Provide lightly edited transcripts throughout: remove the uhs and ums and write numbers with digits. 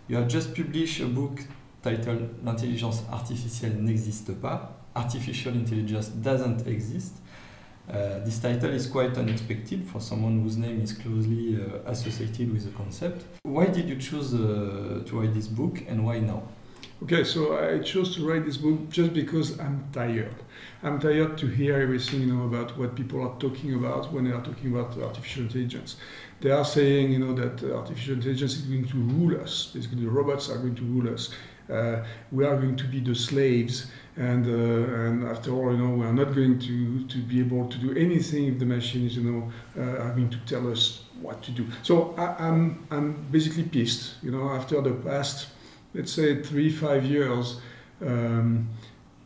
You have just published a book titled L'intelligence artificielle n'existe pas. Artificial intelligence doesn't exist. This title is quite unexpected for someone whose name is closely associated with the concept. Why did you choose to write this book, and why now? Okay, so I chose to write this book just because I'm tired. I'm tired to hear everything, about what people are talking about when they are talking about artificial intelligence. They are saying, that artificial intelligence is going to rule us. Basically, the robots are going to rule us. We are going to be the slaves, and after all, we are not going to be able to do anything if the machines, are going to tell us what to do. So I'm basically pissed, after the past, let's say 3-5 years,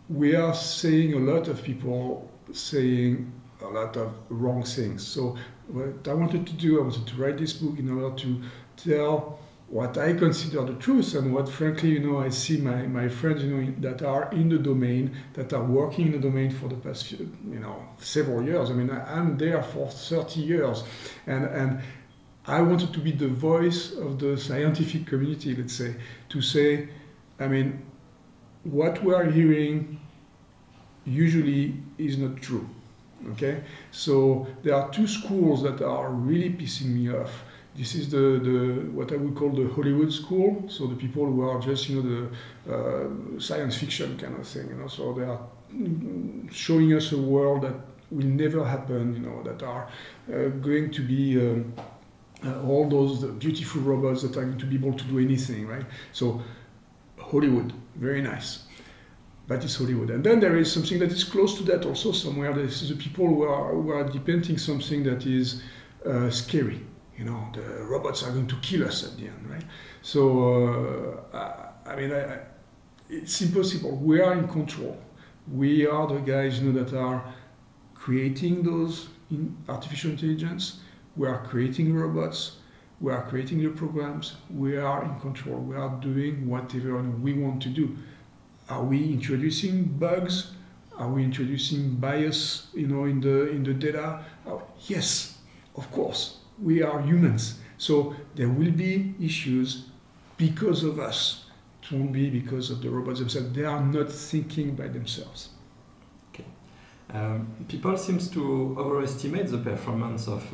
we are seeing a lot of people saying a lot of wrong things. So what I wanted to do, I wanted to write this book in order to tell what I consider the truth and what, frankly, I see my friends, that are in the domain, that are working in the domain for the past, several years. I mean, I'm there for 30 years, and I wanted to be the voice of the scientific community, let's say, to say, what we are hearing usually is not true, okay? So there are two schools that are really pissing me off. This is what I would call the Hollywood school, so the people who are just, the science fiction kind of thing, so they are showing us a world that will never happen, that are going to be all those beautiful robots that are going to be able to do anything, right? So Hollywood, very nice. But it's Hollywood. And then there is something that is close to that also somewhere. This is the people who are depending something that is scary. The robots are going to kill us at the end, right? So, it's impossible. We are in control. We are the guys, that are creating those artificial intelligence. We are creating robots. We are creating the programs. We are in control. We are doing whatever we want to do. Are we introducing bugs? Are we introducing bias, in the data? Yes, of course. We are humans. So there will be issues because of us. It won't be because of the robots themselves. They are not thinking by themselves. Okay. People seem to overestimate the performance of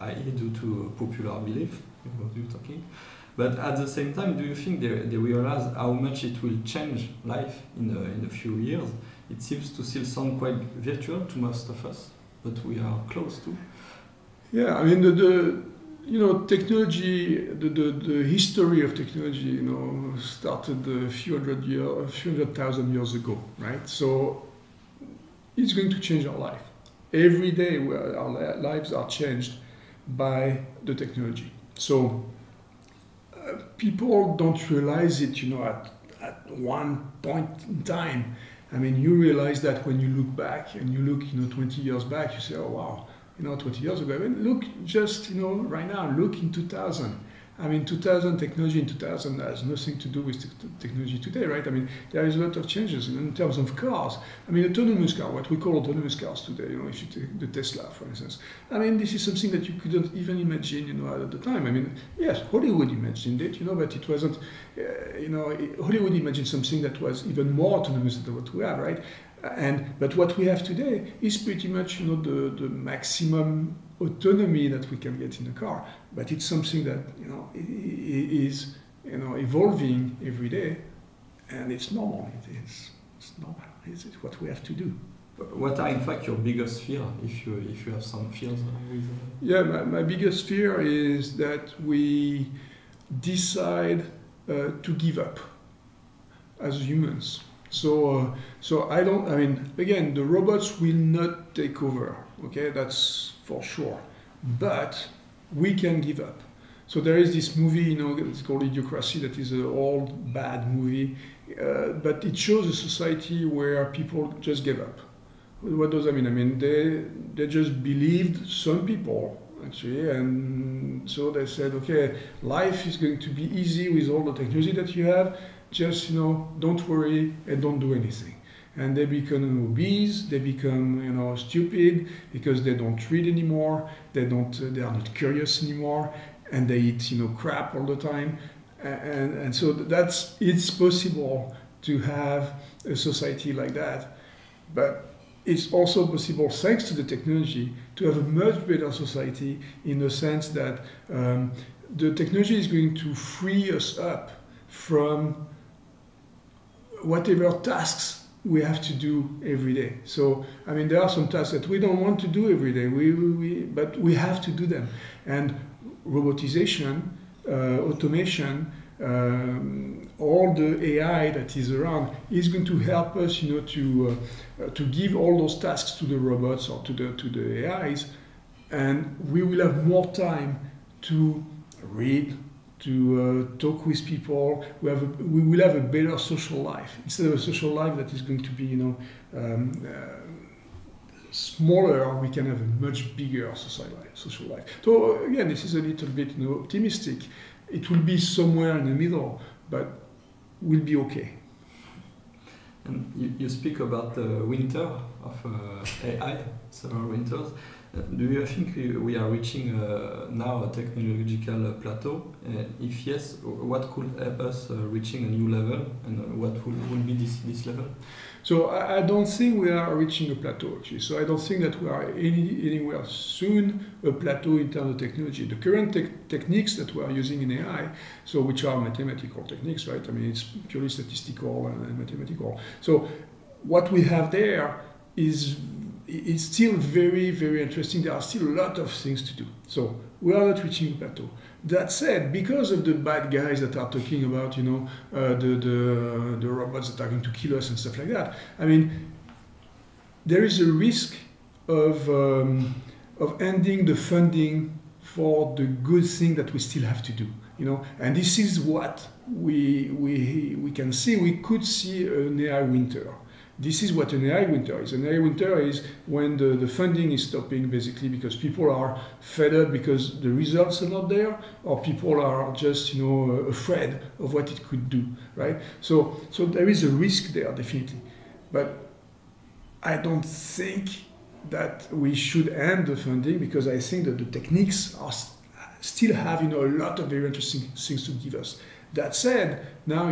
AI due to popular belief, what you're talking. But at the same time, do you think they realize how much it will change life in a few years? It seems to still sound quite virtual to most of us, but we are close to. Yeah, technology, the history of technology, started a few hundred thousand years ago, right? So it's going to change our life. Every day our lives are changed by the technology. So people don't realize it, at one point in time. You realize that when you look back and you look, 20 years back, you say, oh, wow. 20 years ago. Look just, right now, look in 2000. 2000, technology in 2000 has nothing to do with technology today, right? There is a lot of changes in terms of cars. Autonomous car, what we call autonomous cars today, if you take the Tesla, for instance. This is something that you couldn't even imagine, at the time. Yes, Hollywood imagined it, but it wasn't, Hollywood imagined something that was even more autonomous than what we have, right? But what we have today is pretty much, the maximum autonomy that we can get in a car. But it's something that, is, evolving every day, and it's normal. It's normal. It's what we have to do. What are, in fact, your biggest fear, if you have some fears? Yeah, my biggest fear is that we decide to give up as humans. So I don't, again, the robots will not take over, okay, that's for sure. But we can give up. So there is this movie, it's called Idiocracy, that is an old, bad movie, but it shows a society where people just gave up. What does that mean? They just believed, some people, actually, and so they said, okay, life is going to be easy with all the technology that you have. Just, don't worry and don't do anything. And they become obese, they become, stupid because they don't read anymore, they are not curious anymore, and they eat, crap all the time. And so it's possible to have a society like that, but it's also possible, thanks to the technology, to have a much better society in the sense that the technology is going to free us up from whatever tasks we have to do every day. So, I mean, there are some tasks that we don't want to do every day, but we have to do them. And robotization, automation, all the AI that is around is going to help us, to give all those tasks to the robots or to the AIs, and we will have more time to read, to talk with people. We will have a better social life instead of a social life that is going to be, smaller. We can have a much bigger social life. So again, this is a little bit optimistic. It will be somewhere in the middle, but we'll be okay. And you speak about the winter of AI, several winters. Do you think we are reaching now a technological plateau? If yes, what could help us reaching a new level, and what will be this level? So I don't think we are reaching a plateau, actually. So I don't think that we are anywhere soon a plateau in terms of technology. The current techniques that we are using in AI, so which are mathematical techniques, right? I mean, it's purely statistical and mathematical. So what we have there is still very, very interesting. There are still a lot of things to do. So we are not reaching a plateau. That said, because of the bad guys that are talking about, the robots that are going to kill us and stuff like that, I mean, there is a risk of ending the funding for the good thing that we still have to do, And this is what we can see. We could see an AI winter. This is what an AI winter is. An AI winter is when the funding is stopping, basically, because people are fed up because the results are not there, or people are just, afraid of what it could do, right? So there is a risk there, definitely. But I don't think that we should end the funding, because I think that the techniques still have, a lot of very interesting things to give us. That said, now,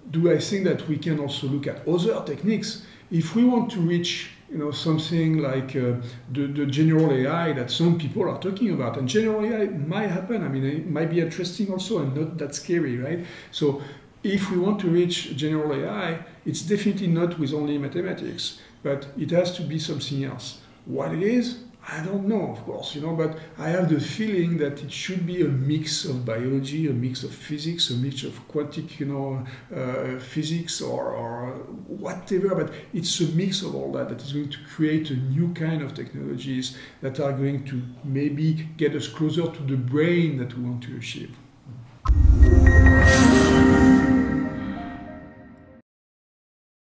do I think that we can also look at other techniques? If we want to reach, something like the general AI that some people are talking about, and general AI might happen. I mean, it might be interesting also and not that scary, right? So if we want to reach general AI, it's definitely not with only mathematics, but it has to be something else. What it is, I don't know, of course, but I have the feeling that it should be a mix of biology, a mix of physics, a mix of quantic, physics or whatever, but it's a mix of all that is going to create a new kind of technologies that are going to maybe get us closer to the brain that we want to achieve.